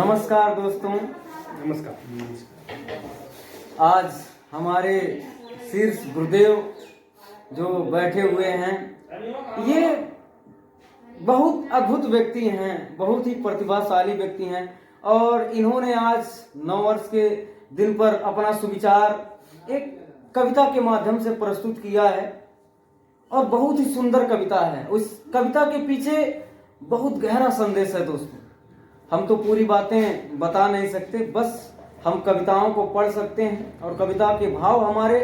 नमस्कार दोस्तों। नमस्कार। आज हमारे शीर्ष गुरुदेव जो बैठे हुए हैं, ये बहुत अद्भुत व्यक्ति हैं, बहुत ही प्रतिभाशाली व्यक्ति हैं और इन्होंने आज नववर्ष के दिन पर अपना सुविचार एक कविता के माध्यम से प्रस्तुत किया है और बहुत ही सुंदर कविता है। उस कविता के पीछे बहुत गहरा संदेश है दोस्तों। हम तो पूरी बातें बता नहीं सकते, बस हम कविताओं को पढ़ सकते हैं और कविता के भाव हमारे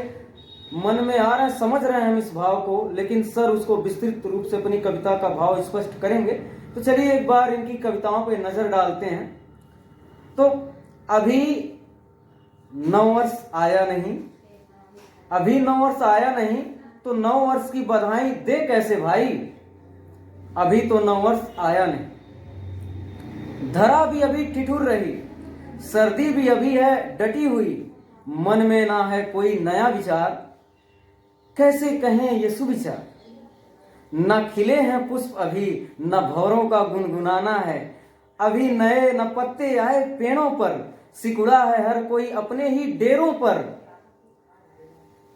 मन में आ रहे हैं, समझ रहे हैं हम इस भाव को, लेकिन सर उसको विस्तृत रूप से अपनी कविता का भाव स्पष्ट करेंगे। तो चलिए एक बार इनकी कविताओं पर नजर डालते हैं। तो अभी नववर्ष आया नहीं, अभी नववर्ष आया नहीं तो नववर्ष की बधाई दे कैसे भाई, अभी तो नववर्ष आया नहीं। धरा भी अभी ठिठुर रही, सर्दी भी अभी है डटी हुई, मन में ना है कोई नया विचार, कैसे कहें ये सुविचार। न खिले हैं पुष्प अभी, न भौरों का गुनगुनाना है, अभी नए न पत्ते आए पेड़ों पर, सिकुड़ा है हर कोई अपने ही डेरों पर।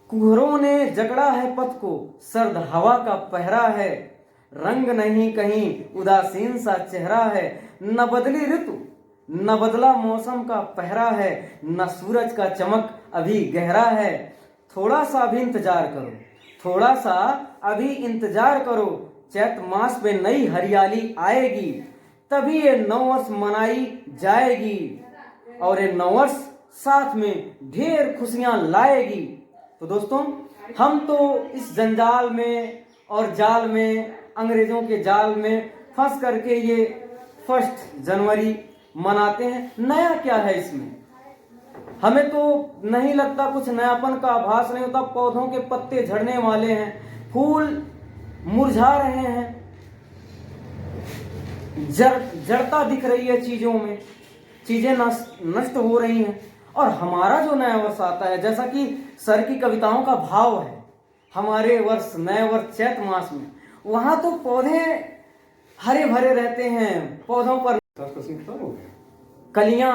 कुहरों ने जकड़ा है पथ को, सर्द हवा का पहरा है, रंग नहीं कहीं उदासीन सा चेहरा है, न बदली ऋतु न बदला मौसम का पहरा है, न सूरज का चमक अभी गहरा है। थोड़ा सा अभी इंतजार करो, थोड़ा सा अभी इंतजार करो, चैत मास में नई हरियाली आएगी, तभी ये नववर्ष मनाई जाएगी और ये नववर्ष साथ में ढेर खुशियां लाएगी। तो दोस्तों, हम तो इस जंजाल में और जाल में, अंग्रेजों के जाल में फंस करके ये 1 जनवरी मनाते हैं। नया क्या है इसमें? हमें तो नहीं लगता, कुछ नयापन का आभास नहीं होता। पौधों के पत्ते झड़ने वाले हैं, फूल मुरझा रहे हैं, जड़ता दिख रही है चीजों में, चीजें नष्ट हो रही हैं। और हमारा जो नया वर्ष आता है, जैसा कि सर की कविताओं का भाव है, हमारे वर्ष नए वर्ष चैत मास में, वहां तो पौधे हरे भरे रहते हैं, पौधों पर कलियां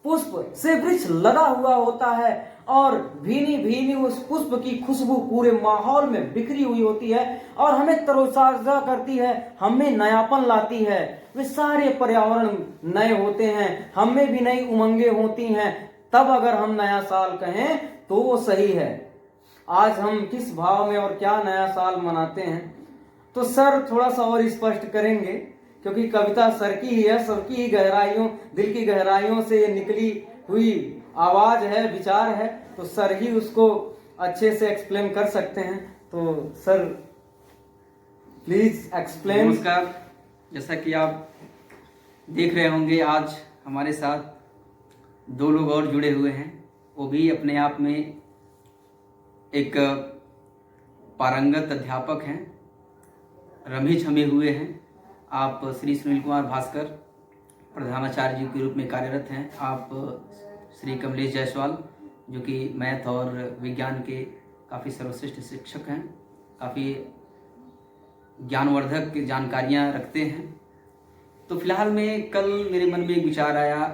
पुष्प से वृक्ष लदा हुआ होता है और भीनी भीनी उस पुष्प की खुशबू पूरे माहौल में बिखरी हुई होती है और हमें तरोताजा करती है, हमें नयापन लाती है। वे सारे पर्यावरण नए होते हैं, हमें भी नई उमंगें होती हैं। तब अगर हम नया साल कहें तो वो सही है। आज हम किस भाव में और क्या नया साल मनाते हैं, तो सर थोड़ा सा और स्पष्ट करेंगे, क्योंकि कविता सर की ही है, सर की ही गहराइयों, दिल की गहराइयों से ये निकली हुई आवाज है, विचार है, तो सर ही उसको अच्छे से एक्सप्लेन कर सकते हैं। तो सर प्लीज एक्सप्लेन। नमस्कार। जैसा कि आप देख रहे होंगे, आज हमारे साथ 2 लोग और जुड़े हुए हैं, वो भी अपने आप में एक पारंगत अध्यापक हैं, रमे छमे हुए हैं। आप श्री सुनील कुमार भास्कर प्रधानाचार्य जी के रूप में कार्यरत हैं। आप श्री कमलेश जायसवाल जो कि मैथ और विज्ञान के काफ़ी सर्वश्रेष्ठ शिक्षक हैं, काफ़ी ज्ञानवर्धक जानकारियां रखते हैं। तो फिलहाल में कल मेरे मन में एक विचार आया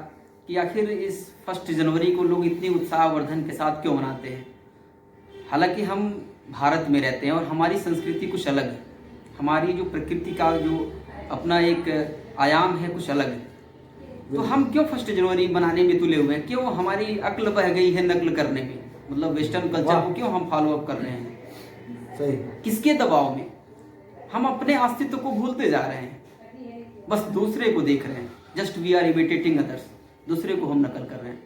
कि आखिर इस 1 जनवरी को लोग इतनी उत्साहवर्धन के साथ क्यों मनाते हैं। हालांकि हम भारत में रहते हैं और हमारी संस्कृति कुछ अलग है, हमारी जो प्रकृति का जो अपना एक आयाम है कुछ अलग है। तो हम क्यों 1 जनवरी मनाने में तुले हुए हैं? क्यों हमारी अक्ल बह गई है नकल करने में, मतलब वेस्टर्न कल्चर को क्यों हम फॉलो अप कर रहे हैं? सही। किसके दबाव में? हम अपने अस्तित्व को भूलते जा रहे हैं, बस दूसरे को देख रहे हैं। Just we are imitating others, दूसरे को हम नकल कर रहे हैं।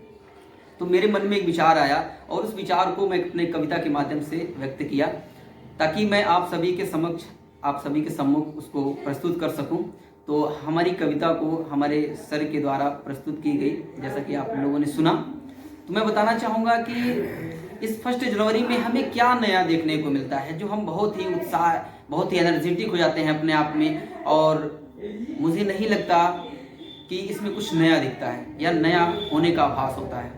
तो मेरे मन में एक विचार आया और उस विचार को मैं अपने कविता के माध्यम से व्यक्त किया, ताकि मैं आप सभी के समक्ष, आप सभी के सम्मुख उसको प्रस्तुत कर सकूं। तो हमारी कविता को हमारे सर के द्वारा प्रस्तुत की गई, जैसा कि आप लोगों ने सुना। तो मैं बताना चाहूँगा कि इस 1 जनवरी में हमें क्या नया देखने को मिलता है, जो हम बहुत ही उत्साह, बहुत ही एनर्जेटिक हो जाते हैं अपने आप में, और मुझे नहीं लगता कि इसमें कुछ नया दिखता है या नया होने का आभास होता है।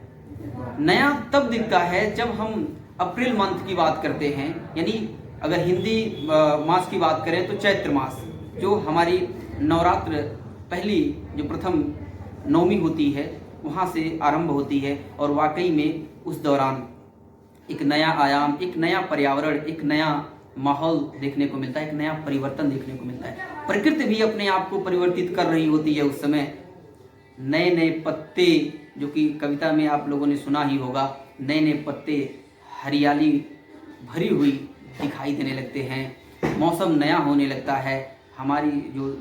नया तब दिखता है जब हम अप्रैल मंथ की बात करते हैं, यानी अगर हिंदी मास की बात करें तो चैत्र मास, जो हमारी नवरात्र पहली जो प्रथम नवमी होती है वहाँ से आरंभ होती है, और वाकई में उस दौरान एक नया आयाम, एक नया पर्यावरण, एक नया माहौल देखने को मिलता है, एक नया परिवर्तन देखने को मिलता है। प्रकृति भी अपने आप को परिवर्तित कर रही होती है उस समय। नए नए पत्ते, जो कि कविता में आप लोगों ने सुना ही होगा, नए नए पत्ते हरियाली भरी हुई दिखाई देने लगते हैं, मौसम नया होने लगता है, हमारी जो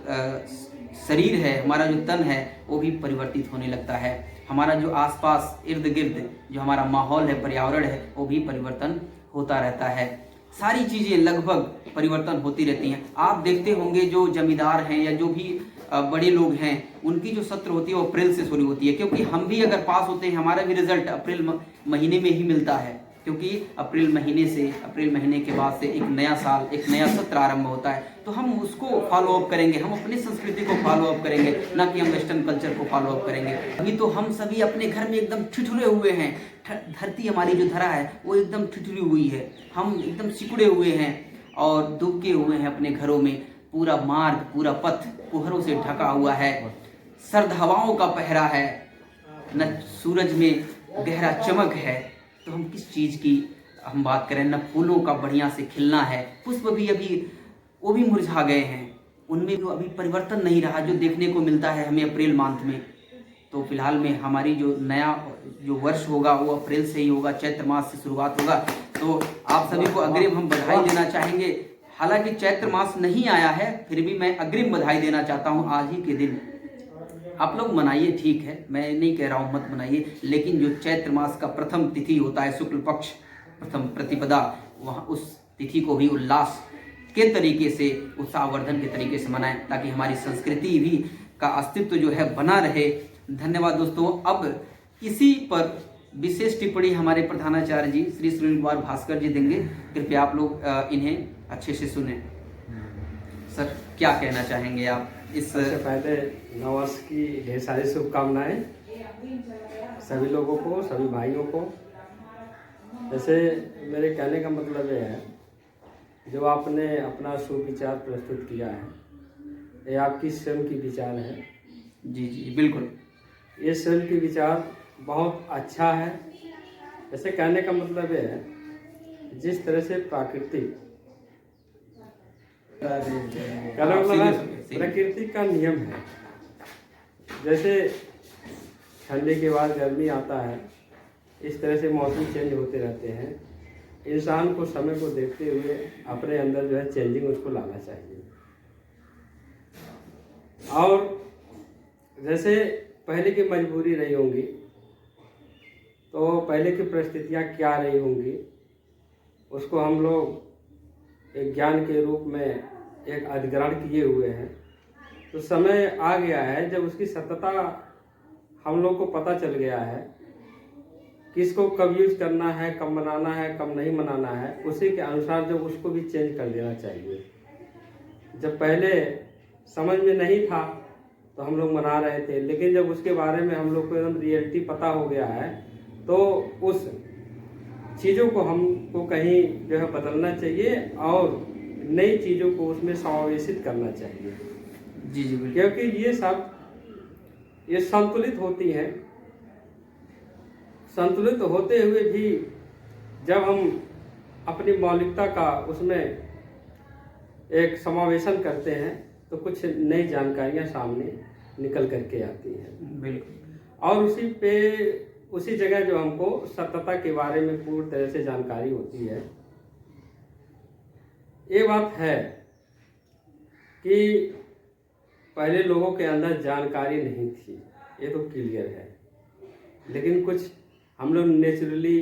शरीर है, हमारा जो तन है वो भी परिवर्तित होने लगता है, हमारा जो आसपास इर्द गिर्द जो हमारा माहौल है, पर्यावरण है, वो भी परिवर्तन होता रहता है। सारी चीज़ें लगभग परिवर्तन होती रहती हैं। आप देखते होंगे जो जमींदार हैं या जो भी बड़े लोग हैं, उनकी जो सत्र होती है वो अप्रैल से शुरू होती है, क्योंकि हम भी अगर पास होते हैं हमारा भी रिजल्ट अप्रैल महीने में ही मिलता है, क्योंकि अप्रैल महीने के बाद से एक नया साल, एक नया सत्र आरंभ होता है। तो हम उसको फॉलो अप करेंगे, हम अपनी संस्कृति को फॉलो अप करेंगे, ना कि हम वेस्टर्न कल्चर को फॉलो अप करेंगे। अभी तो हम सभी अपने घर में एकदम ठिठुरे हुए हैं, धरती हमारी जो धरा है वो एकदम ठिठुरी हुई है, हम एकदम सिकुड़े हुए हैं और दुबके हुए हैं अपने घरों में। पूरा मार्ग, पूरा पथ कोहरों से ढका हुआ है, सर्द हवाओं का पहरा है, न सूरज में गहरा चमक है। तो हम किस चीज़ की हम बात करें, न फूलों का बढ़िया से खिलना है, पुष्प भी अभी वो भी मुरझा गए हैं, उनमें भी अभी परिवर्तन नहीं रहा जो देखने को मिलता है हमें अप्रैल मंथ में। तो फिलहाल में हमारी जो नया जो वर्ष होगा वो अप्रैल से ही होगा, चैत्र मास से शुरुआत होगा। तो आप सभी को अग्रिम हम बधाई देना चाहेंगे। हालांकि चैत्र मास नहीं आया है, फिर भी मैं अग्रिम बधाई देना चाहता हूँ आज ही के दिन। आप लोग मनाइए, ठीक है, मैं नहीं कह रहा हूँ मत मनाइए, लेकिन जो चैत्र मास का प्रथम तिथि होता है, शुक्ल पक्ष प्रथम प्रतिपदा, वहाँ उस तिथि को भी उल्लास के तरीके से, उत्साहवर्धन के तरीके से मनाएं, ताकि हमारी संस्कृति भी का अस्तित्व जो है बना रहे। धन्यवाद दोस्तों। अब इसी पर विशेष टिप्पणी हमारे प्रधानाचार्य जी श्री सुनील कुमार भास्कर जी देंगे। कृपया आप लोग इन्हें अच्छे से सुने। सर, क्या कहना चाहेंगे आप इस? सबसे पहले नववर्ष की ढेर सारी शुभकामनाएं सभी लोगों को, सभी भाइयों को। जैसे मेरे कहने का मतलब ये है, जो आपने अपना सुविचार प्रस्तुत किया है, ये आपकी स्वयं की विचार है। जी जी बिल्कुल, ये स्वयं की विचार बहुत अच्छा है। जैसे कहने का मतलब ये है, जिस तरह से प्राकृतिक प्रकृति का नियम है, जैसे ठंडी के बाद गर्मी आता है, इस तरह से मौसम चेंज होते रहते हैं। इंसान को समय को देखते हुए अपने अंदर जो है चेंजिंग उसको लाना चाहिए। और जैसे पहले की मजबूरी रही होंगी, तो पहले की परिस्थितियाँ क्या रही होंगी, उसको हम लोग एक ज्ञान के रूप में एक अधिग्रहण किए हुए हैं। तो समय आ गया है जब उसकी सत्यता हम लोग को पता चल गया है, किसको कब यूज करना है, कब मनाना है, कब नहीं मनाना है, उसी के अनुसार जो उसको भी चेंज कर देना चाहिए। जब पहले समझ में नहीं था तो हम लोग मना रहे थे, लेकिन जब उसके बारे में हम लोग को एकदम रियलिटी पता हो गया है, तो उस चीज़ों को हमको कहीं जो है बदलना चाहिए और नई चीज़ों को उसमें समावेशित करना चाहिए। जी जी बिल्कुल, क्योंकि ये संतुलित होती हैं। संतुलित होते हुए भी जब हम अपनी मौलिकता का उसमें एक समावेशन करते हैं, तो कुछ नई जानकारियां सामने निकल करके आती हैं। बिल्कुल, और उसी जगह जो हमको सत्यता के बारे में पूरी तरह से जानकारी होती है। ये बात है कि पहले लोगों के अंदर जानकारी नहीं थी, ये तो क्लियर है, लेकिन कुछ हम लोग नेचुरली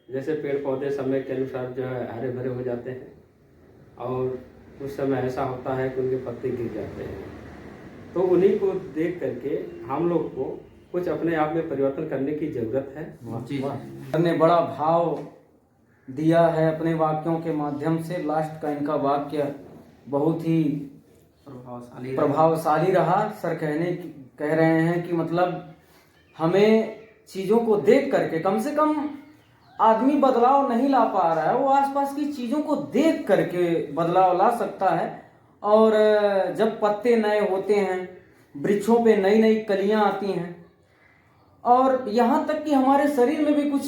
जैसे पेड़ पौधे समय के अनुसार जो है हरे भरे हो जाते हैं, और उस समय ऐसा होता है कि उनके पत्ते गिर जाते हैं। तो उन्हीं को देख करके हम लोग को कुछ अपने आप में परिवर्तन करने की जरूरत है। सर ने बड़ा भाव दिया है अपने वाक्यों के माध्यम से। लास्ट का इनका वाक्य बहुत ही प्रभावशाली रहा। सर कह रहे हैं कि मतलब हमें चीज़ों को देख करके, कम से कम आदमी बदलाव नहीं ला पा रहा है, वो आसपास की चीज़ों को देख करके बदलाव ला सकता है। और जब पत्ते नए होते हैं, वृक्षों पे नई नई कलियां आती हैं, और यहाँ तक कि हमारे शरीर में भी कुछ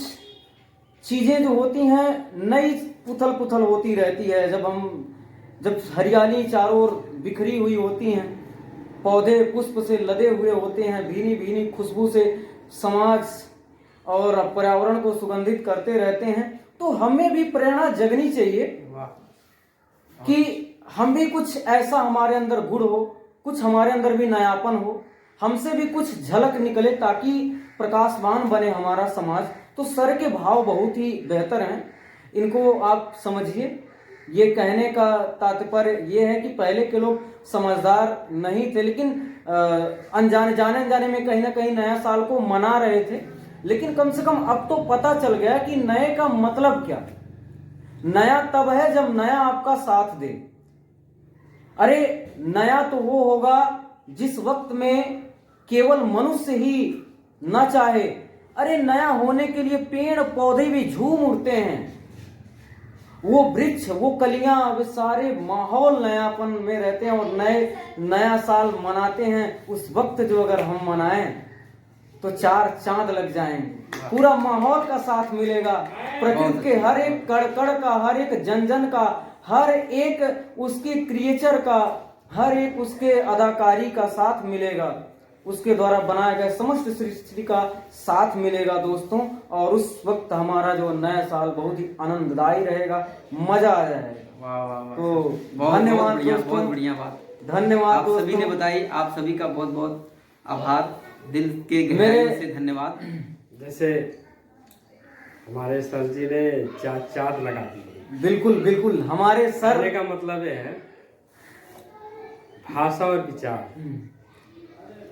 चीजें जो होती हैं नई पुथल पुथल होती रहती है। जब हरियाली चारों ओर बिखरी हुई होती हैं, पौधे पुष्प से लदे हुए होते हैं, भीनी भीनी खुशबू से समाज और पर्यावरण को सुगंधित करते रहते हैं, तो हमें भी प्रेरणा जगनी चाहिए कि हम भी कुछ ऐसा हमारे अंदर गुण हो, कुछ हमारे अंदर भी नयापन हो, हमसे भी कुछ झलक निकले ताकि प्रकाशवान बने हमारा समाज। तो सर के भाव बहुत ही बेहतर हैं, इनको आप समझिए। ये कहने का तात्पर्य ये है कि पहले के लोग समझदार नहीं थे, लेकिन अनजाने में कहीं ना कहीं नया साल को मना रहे थे। लेकिन कम से कम अब तो पता चल गया कि नए का मतलब क्या। नया तब है जब नया आपका साथ दे। अरे नया तो वो होगा जिस वक्त में केवल मनुष्य ही न चाहे। अरे नया होने के लिए पेड़ पौधे भी झूम उठते हैं, वो वृक्ष, वो कलियां, वे सारे माहौल नयापन में रहते हैं और नया साल मनाते हैं। उस वक्त जो अगर हम मनाएं तो 4 चांद लग जाएंगे, पूरा माहौल का साथ मिलेगा, प्रकृति के हर एक कड़कड़ का, हर एक जन का, हर एक उसके क्रिएचर का, हर एक उसके अदाकारी का साथ मिलेगा, उसके द्वारा बनाए गए समस्त सृष्टि का साथ मिलेगा दोस्तों। और उस वक्त हमारा जो नया साल बहुत ही आनंददायी रहेगा, मजा आ जाएगा। वाह वाह वाह। तो बहुत धन्यवाद बढ़िया, दोस्तों, बहुत बढ़िया बात। धन्यवाद आप सभी ने बताई, आप सभी का बहुत बहुत आभार, दिल के गहराइयों से धन्यवाद। जैसे हमारे सर जी ने चाँद लगा दी। बिल्कुल बिल्कुल, हमारे सर कहने का मतलब ये है भाषा और विचार।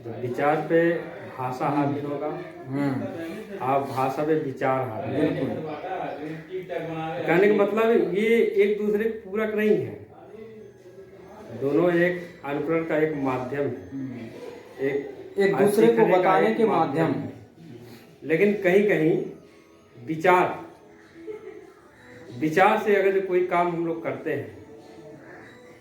तो विचार पे भाषा हावी होगा, आप भाषा पे विचार हावी। बिल्कुल, कहने का मतलब ये एक दूसरे के पूरक नहीं है, दोनों एक अनुकरण का एक माध्यम है, एक दूसरे को सीखने का बताने एक के माध्यम है। लेकिन कहीं कहीं विचार से अगर कोई काम हम लोग करते हैं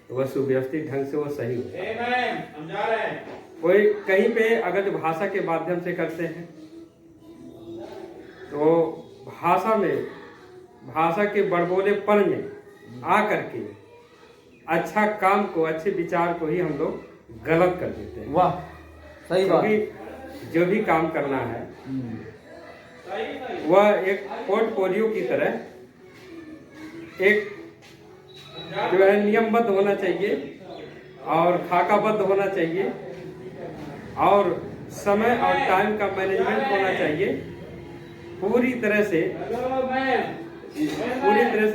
तो वह सुव्यवस्थित ढंग से वो सही होता है। कोई कहीं पे अगर जो भाषा के माध्यम से करते हैं तो भाषा के बड़बोलेपन में आ करके अच्छा काम को, अच्छे विचार को ही हम लोग गलत कर देते हैं। वाह, सही बात। क्योंकि जो भी काम करना है वह एक पोर्टफोलियो की तरह एक जो है नियमबद्ध होना चाहिए और खाकाबद्ध होना चाहिए और समय और टाइम का मैनेजमेंट होना चाहिए। पूरी तरह से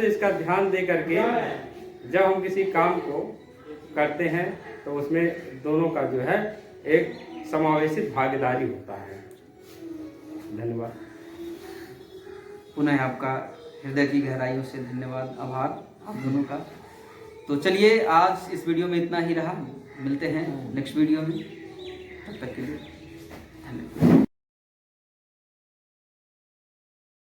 इसका ध्यान दे करके जब हम किसी काम को करते हैं तो उसमें दोनों का जो है एक समावेशित भागीदारी होता है। धन्यवाद। पुनः आपका हृदय की गहराइयों से धन्यवाद, आभार आप दोनों का। तो चलिए आज इस वीडियो में इतना ही रहा, मिलते हैं नेक्स्ट वीडियो में, तब तक के लिए धन्यवाद।